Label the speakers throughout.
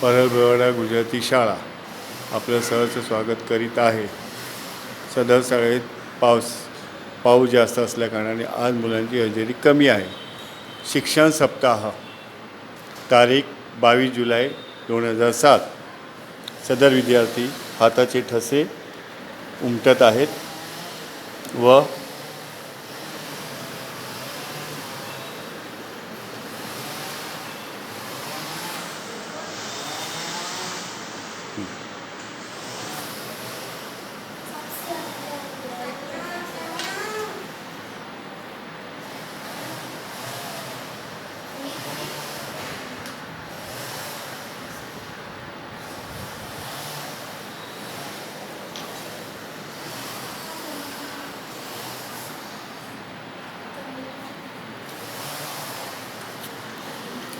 Speaker 1: परळबेवाडा गुजराती शाळा आपलं सहर्ष स्वागत करीत आहे. सदर शाळेत पाऊस जास्त असल्याकारणाने आज मुलांची हजेरी कमी आहे. शिक्षण सप्ताह तारीख 22 जुलै 2007. सदर विद्यार्थी हाताचे ठसे उमटत आहेत व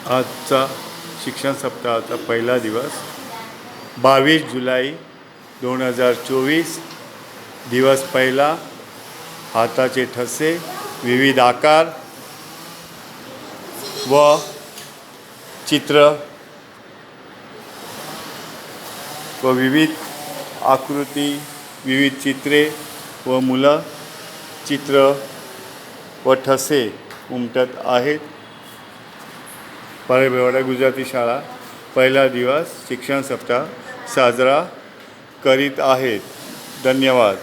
Speaker 1: आजचा शिक्षण सप्ताहाचा पहिला दिवस 22 जुलै 2024. दिवस पहिला. हाताचे ठसे, विविध आकार व चित्र व विविध आकृती, विविध चित्रे व मुलं चित्र व ठसे उमटत आहेत. परळबेवाडा गुजराती शाळा पहिला दिवस शिक्षण सप्ताह साजरा करीत आहेत. धन्यवाद.